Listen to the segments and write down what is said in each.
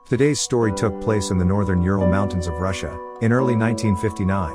Today's story took place in the northern Ural Mountains of Russia, in early 1959,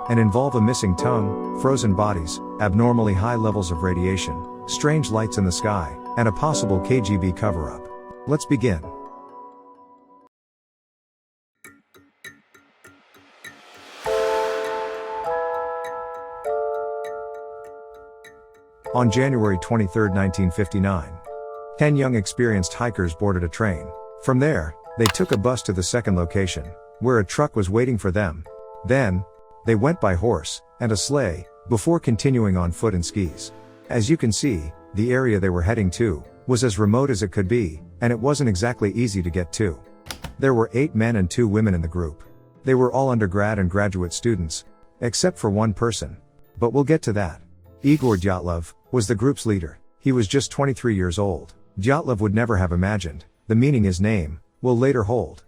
and involve a missing tongue, frozen bodies, abnormally high levels of radiation, strange lights in the sky, and a possible KGB cover-up. Let's begin. On January 23, 1959, 10 young experienced hikers boarded a train. From there, they took a bus to the second location, where a truck was waiting for them. Then, they went by horse and a sleigh, before continuing on foot and skis. As you can see, the area they were heading to was as remote as it could be, and it wasn't exactly easy to get to. There were 8 men and 2 women in the group. They were all undergrad and graduate students, except for one person. But we'll get to that. Igor Dyatlov was the group's leader. He was just 23 years old. Dyatlov would never have imagined the meaning his name will later hold.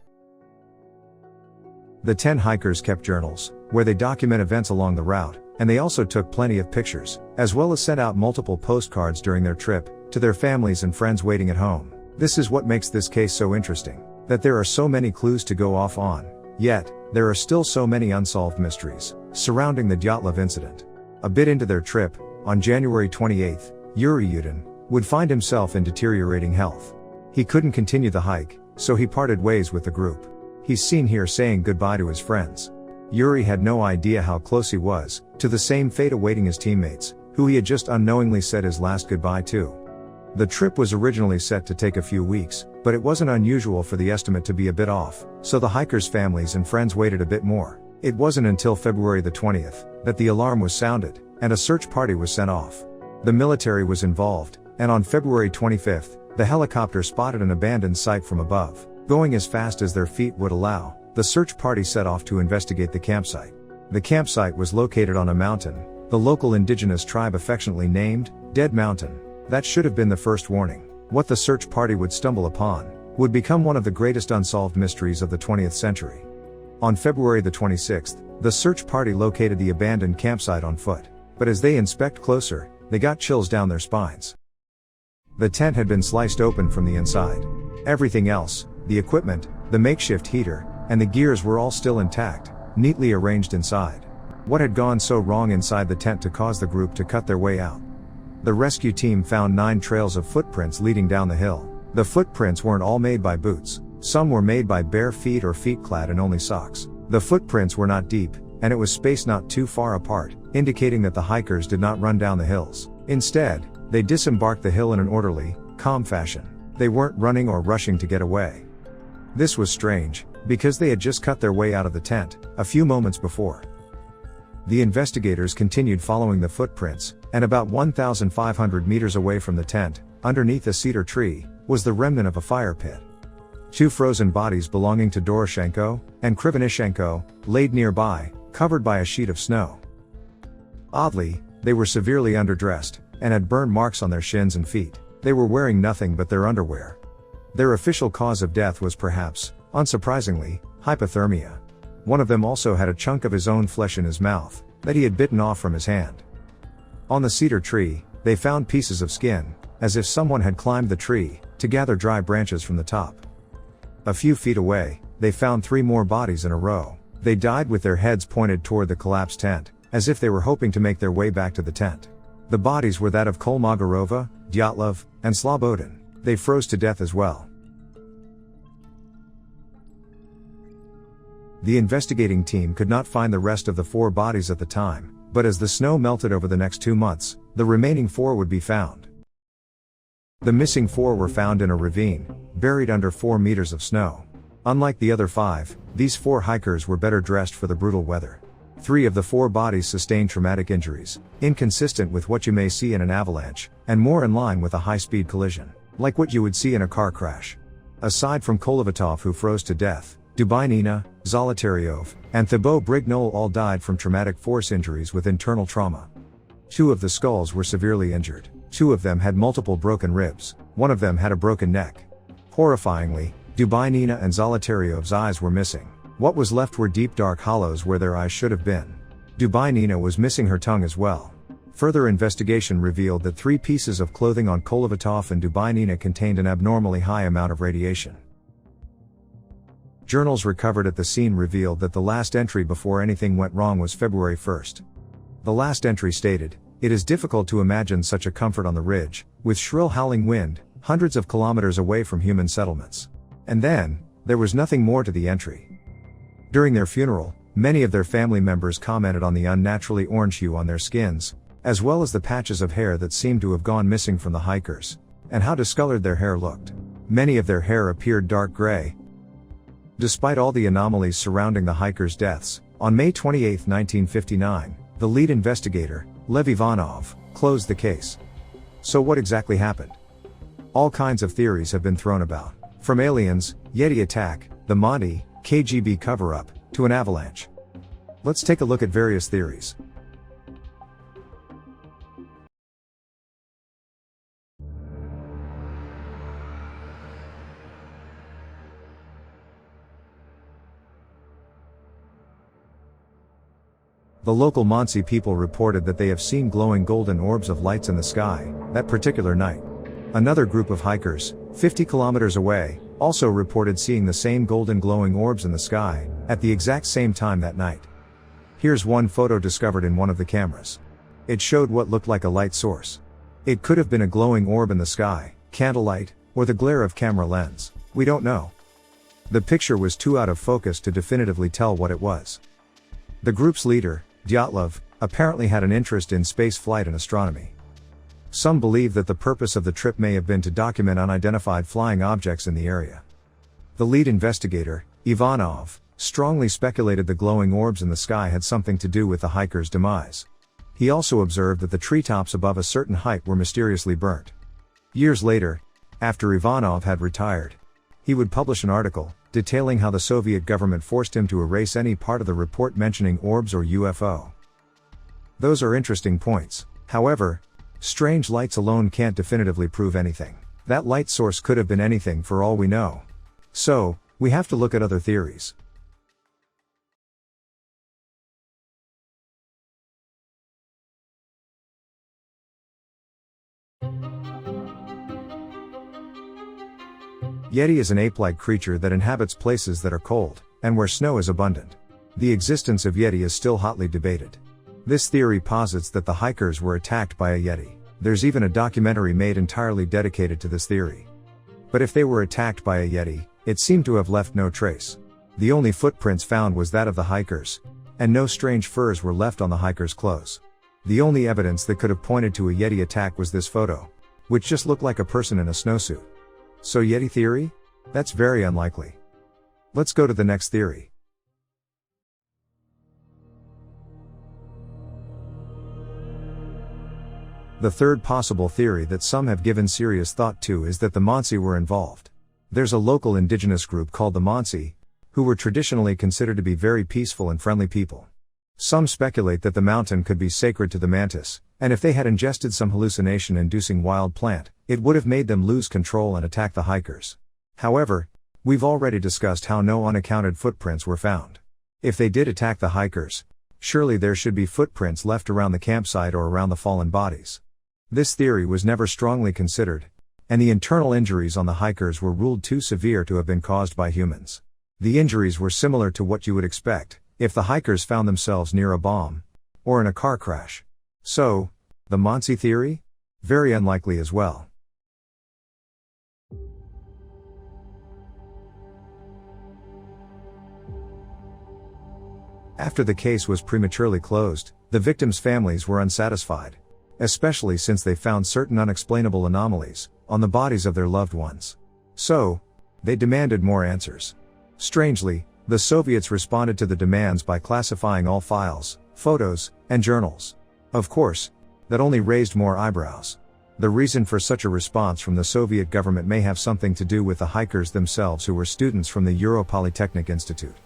The 10 hikers kept journals, where they document events along the route, and they also took plenty of pictures, as well as sent out multiple postcards during their trip, to their families and friends waiting at home. This is what makes this case so interesting, that there are so many clues to go off on, yet, there are still so many unsolved mysteries surrounding the Dyatlov incident. A bit into their trip, on January 28, Yuri Yudin would find himself in deteriorating health. He couldn't continue the hike, so he parted ways with the group. He's seen here saying goodbye to his friends. Yuri had no idea how close he was to the same fate awaiting his teammates, who he had just unknowingly said his last goodbye to. The trip was originally set to take a few weeks, but it wasn't unusual for the estimate to be a bit off, so the hikers' families and friends waited a bit more. It wasn't until February the 20th that the alarm was sounded, and a search party was sent off. The military was involved, and on February 25th, the helicopter spotted an abandoned site from above. Going as fast as their feet would allow, the search party set off to investigate the campsite. The campsite was located on a mountain, the local indigenous tribe affectionately named Dead Mountain. That should have been the first warning. What the search party would stumble upon would become one of the greatest unsolved mysteries of the 20th century. On February the 26th, the search party located the abandoned campsite on foot. But as they inspect closer, they got chills down their spines. The tent had been sliced open from the inside. Everything else, the equipment, the makeshift heater, and the gears were all still intact, neatly arranged inside. What had gone so wrong inside the tent to cause the group to cut their way out? The rescue team found 9 trails of footprints leading down the hill. The footprints weren't all made by boots. Some were made by bare feet or feet clad in only socks. The footprints were not deep, and it was spaced not too far apart, indicating that the hikers did not run down the hills. Instead, they disembarked the hill in an orderly, calm fashion. They weren't running or rushing to get away. This was strange, because they had just cut their way out of the tent a few moments before. The investigators continued following the footprints, and about 1,500 meters away from the tent, underneath a cedar tree, was the remnant of a fire pit. 2 frozen bodies belonging to Doroshenko and Krivonischenko laid nearby, covered by a sheet of snow. Oddly, they were severely underdressed, and had burn marks on their shins and feet. They were wearing nothing but their underwear. Their official cause of death was perhaps, unsurprisingly, hypothermia. One of them also had a chunk of his own flesh in his mouth, that he had bitten off from his hand. On the cedar tree, they found pieces of skin, as if someone had climbed the tree to gather dry branches from the top. A few feet away, they found 3 more bodies in a row. They died with their heads pointed toward the collapsed tent, as if they were hoping to make their way back to the tent. The bodies were that of Kolmogorova, Dyatlov, and Slobodin. They froze to death as well. The investigating team could not find the rest of the 4 bodies at the time, but as the snow melted over the next 2 months, the remaining 4 would be found. The missing 4 were found in a ravine, buried under 4 meters of snow. Unlike the other 5, these 4 hikers were better dressed for the brutal weather. 3 of the 4 bodies sustained traumatic injuries, inconsistent with what you may see in an avalanche, and more in line with a high-speed collision, like what you would see in a car crash. Aside from Kolevatov, who froze to death, Dubinina, Zolotarov, and Thibeaux-Brigonolle all died from traumatic force injuries with internal trauma. 2 of the skulls were severely injured. 2 of them had multiple broken ribs. 1 of them had a broken neck. Horrifyingly, Dubinina and Zolotarov's eyes were missing. What was left were deep dark hollows where their eyes should have been. Dubinina was missing her tongue as well. Further investigation revealed that 3 pieces of clothing on Kolevatov and Dubinina contained an abnormally high amount of radiation. Journals recovered at the scene revealed that the last entry before anything went wrong was February 1st. The last entry stated, "It is difficult to imagine such a comfort on the ridge, with shrill howling wind, hundreds of kilometers away from human settlements." And then, there was nothing more to the entry. During their funeral, many of their family members commented on the unnaturally orange hue on their skins, as well as the patches of hair that seemed to have gone missing from the hikers, and how discolored their hair looked. Many of their hair appeared dark gray. Despite all the anomalies surrounding the hikers' deaths, on May 28, 1959, the lead investigator, Lev Ivanov, closed the case. So what exactly happened? All kinds of theories have been thrown about. From aliens, Yeti attack, the Monty, KGB cover-up, to an avalanche. Let's take a look at various theories. The local Mansi people reported that they have seen glowing golden orbs of lights in the sky, that particular night. Another group of hikers, 50 kilometers away, also reported seeing the same golden glowing orbs in the sky, at the exact same time that night. Here's one photo discovered in one of the cameras. It showed what looked like a light source. It could have been a glowing orb in the sky, candlelight, or the glare of camera lens. We don't know. The picture was too out of focus to definitively tell what it was. The group's leader, Dyatlov, apparently had an interest in space flight and astronomy. Some believe that the purpose of the trip may have been to document unidentified flying objects in the area. The lead investigator, Ivanov, strongly speculated the glowing orbs in the sky had something to do with the hikers' demise. He also observed that the treetops above a certain height were mysteriously burnt. Years later, after Ivanov had retired, he would publish an article, detailing how the Soviet government forced him to erase any part of the report mentioning orbs or UFO. Those are interesting points. However, strange lights alone can't definitively prove anything. That light source could have been anything for all we know. So, we have to look at other theories. Yeti is an ape-like creature that inhabits places that are cold, and where snow is abundant. The existence of Yeti is still hotly debated. This theory posits that the hikers were attacked by a Yeti. There's even a documentary made entirely dedicated to this theory. But if they were attacked by a Yeti, it seemed to have left no trace. The only footprints found was that of the hikers, and no strange furs were left on the hikers' clothes. The only evidence that could have pointed to a Yeti attack was this photo, which just looked like a person in a snowsuit. So Yeti theory? That's very unlikely. Let's go to the next theory. The third possible theory that some have given serious thought to is that the Mansi were involved. There's a local indigenous group called the Mansi, who were traditionally considered to be very peaceful and friendly people. Some speculate that the mountain could be sacred to the mantis, and if they had ingested some hallucination-inducing wild plant, it would have made them lose control and attack the hikers. However, we've already discussed how no unaccounted footprints were found. If they did attack the hikers, surely there should be footprints left around the campsite or around the fallen bodies. This theory was never strongly considered, and the internal injuries on the hikers were ruled too severe to have been caused by humans. The injuries were similar to what you would expect if the hikers found themselves near a bomb or in a car crash. So, the Mansi theory? Very unlikely as well. After the case was prematurely closed, the victims' families were unsatisfied, especially since they found certain unexplainable anomalies on the bodies of their loved ones. So, they demanded more answers. Strangely, the Soviets responded to the demands by classifying all files, photos, and journals. Of course, that only raised more eyebrows. The reason for such a response from the Soviet government may have something to do with the hikers themselves, who were students from the Euro Polytechnic Institute.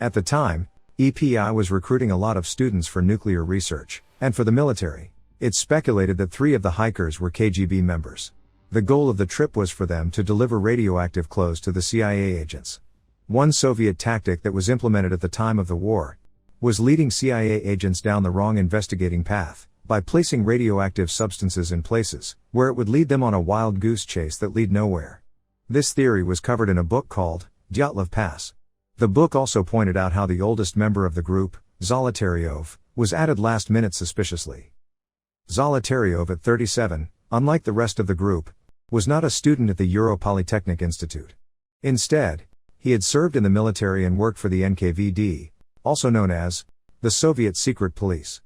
At the time, EPI was recruiting a lot of students for nuclear research, and for the military. It's speculated that 3 of the hikers were KGB members. The goal of the trip was for them to deliver radioactive clothes to the CIA agents. One Soviet tactic that was implemented at the time of the war was leading CIA agents down the wrong investigating path, by placing radioactive substances in places where it would lead them on a wild goose chase that lead nowhere. This theory was covered in a book called Dyatlov Pass. The book also pointed out how the oldest member of the group, Zolotarov, was added last minute suspiciously. Zolotarov at 37, unlike the rest of the group, was not a student at the Euro Polytechnic Institute. Instead, he had served in the military and worked for the NKVD, also known as the Soviet Secret Police.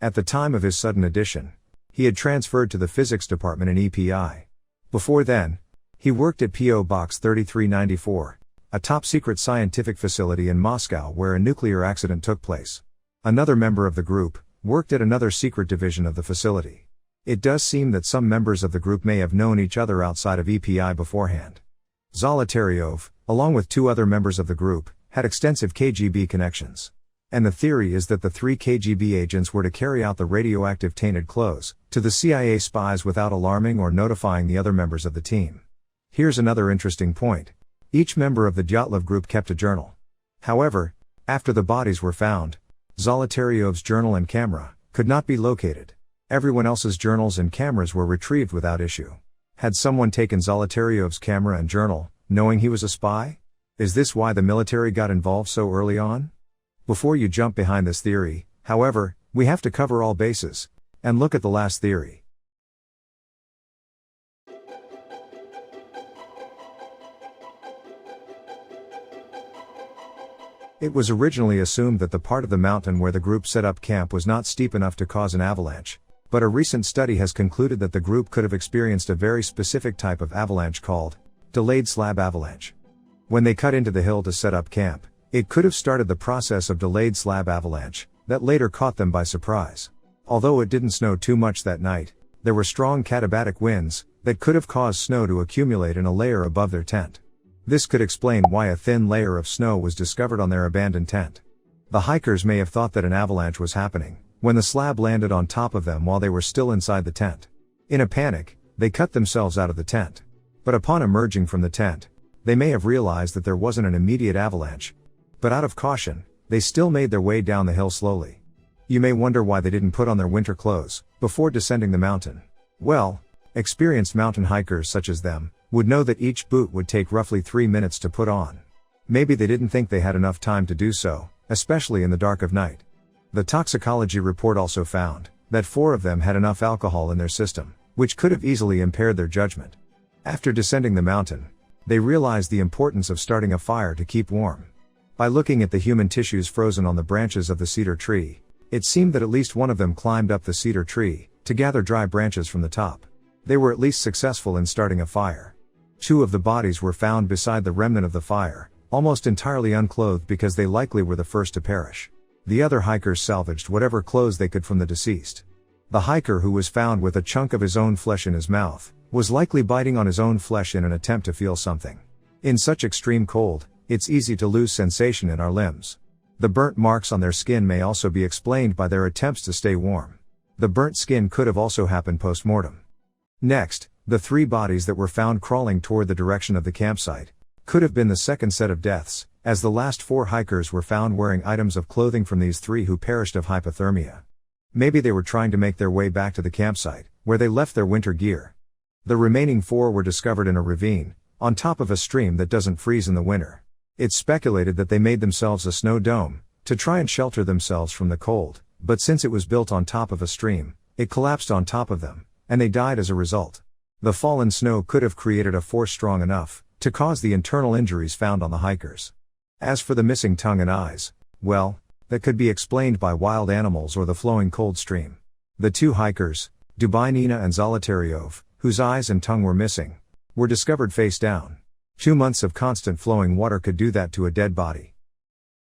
At the time of his sudden addition, he had transferred to the physics department in EPI. Before then, he worked at P.O. Box 3394, a top-secret scientific facility in Moscow where a nuclear accident took place. Another member of the group worked at another secret division of the facility. It does seem that some members of the group may have known each other outside of EPI beforehand. Zolotarov, along with two other members of the group, had extensive KGB connections. And the theory is that the 3 KGB agents were to carry out the radioactive tainted clothes to the CIA spies without alarming or notifying the other members of the team. Here's another interesting point. Each member of the Dyatlov group kept a journal. However, after the bodies were found, Zolotaryov's journal and camera could not be located. Everyone else's journals and cameras were retrieved without issue. Had someone taken Zolotaryov's camera and journal, knowing he was a spy? Is this why the military got involved so early on? Before you jump behind this theory, however, we have to cover all bases and look at the last theory. It was originally assumed that the part of the mountain where the group set up camp was not steep enough to cause an avalanche, but a recent study has concluded that the group could have experienced a very specific type of avalanche called delayed slab avalanche. When they cut into the hill to set up camp, it could have started the process of delayed slab avalanche that later caught them by surprise. Although it didn't snow too much that night, there were strong katabatic winds that could have caused snow to accumulate in a layer above their tent. This could explain why a thin layer of snow was discovered on their abandoned tent. The hikers may have thought that an avalanche was happening when the slab landed on top of them while they were still inside the tent. In a panic, they cut themselves out of the tent. But upon emerging from the tent, they may have realized that there wasn't an immediate avalanche. But out of caution, they still made their way down the hill slowly. You may wonder why they didn't put on their winter clothes before descending the mountain. Well, experienced mountain hikers such as them would know that each boot would take roughly 3 minutes to put on. Maybe they didn't think they had enough time to do so, especially in the dark of night. The toxicology report also found that 4 of them had enough alcohol in their system, which could have easily impaired their judgment. After descending the mountain, they realized the importance of starting a fire to keep warm. By looking at the human tissues frozen on the branches of the cedar tree, it seemed that at least one of them climbed up the cedar tree to gather dry branches from the top. They were at least successful in starting a fire. 2 of the bodies were found beside the remnant of the fire, almost entirely unclothed because they likely were the first to perish. The other hikers salvaged whatever clothes they could from the deceased. The hiker who was found with a chunk of his own flesh in his mouth was likely biting on his own flesh in an attempt to feel something. In such extreme cold, it's easy to lose sensation in our limbs. The burnt marks on their skin may also be explained by their attempts to stay warm. The burnt skin could have also happened post-mortem. Next, the 3 bodies that were found crawling toward the direction of the campsite could have been the second set of deaths, as the last 4 hikers were found wearing items of clothing from these 3 who perished of hypothermia. Maybe they were trying to make their way back to the campsite, where they left their winter gear. The remaining 4 were discovered in a ravine, on top of a stream that doesn't freeze in the winter. It's speculated that they made themselves a snow dome to try and shelter themselves from the cold, but since it was built on top of a stream, it collapsed on top of them, and they died as a result. The fallen snow could have created a force strong enough to cause the internal injuries found on the hikers. As for the missing tongue and eyes, well, that could be explained by wild animals or the flowing cold stream. The 2 hikers, Dubinina and Zolotarov, whose eyes and tongue were missing, were discovered face down. 2 months of constant flowing water could do that to a dead body.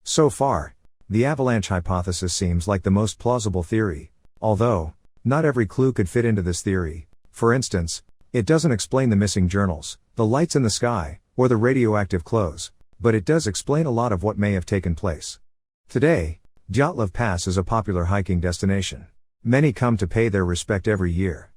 So far, the avalanche hypothesis seems like the most plausible theory, although not every clue could fit into this theory. For instance, it doesn't explain the missing journals, the lights in the sky, or the radioactive clothes, but it does explain a lot of what may have taken place. Today, Dyatlov Pass is a popular hiking destination. Many come to pay their respect every year.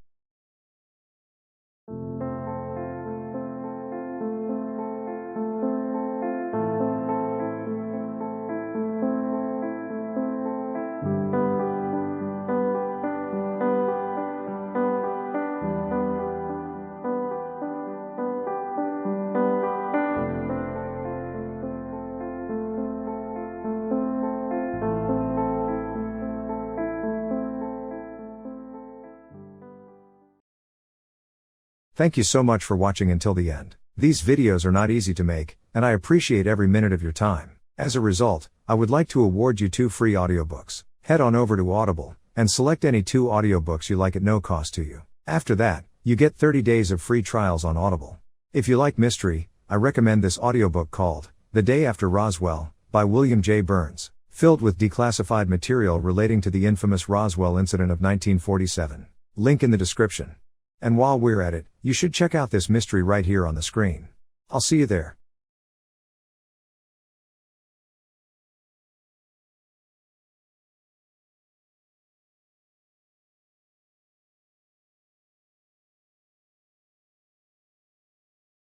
Thank you so much for watching until the end. These videos are not easy to make, and I appreciate every minute of your time. As a result, I would like to award you 2 free audiobooks. Head on over to Audible, and select any 2 audiobooks you like at no cost to you. After that, you get 30 days of free trials on Audible. If you like mystery, I recommend this audiobook called The Day After Roswell, by William J. Burns, filled with declassified material relating to the infamous Roswell incident of 1947. Link in the description. And while we're at it, you should check out this mystery right here on the screen. I'll see you there.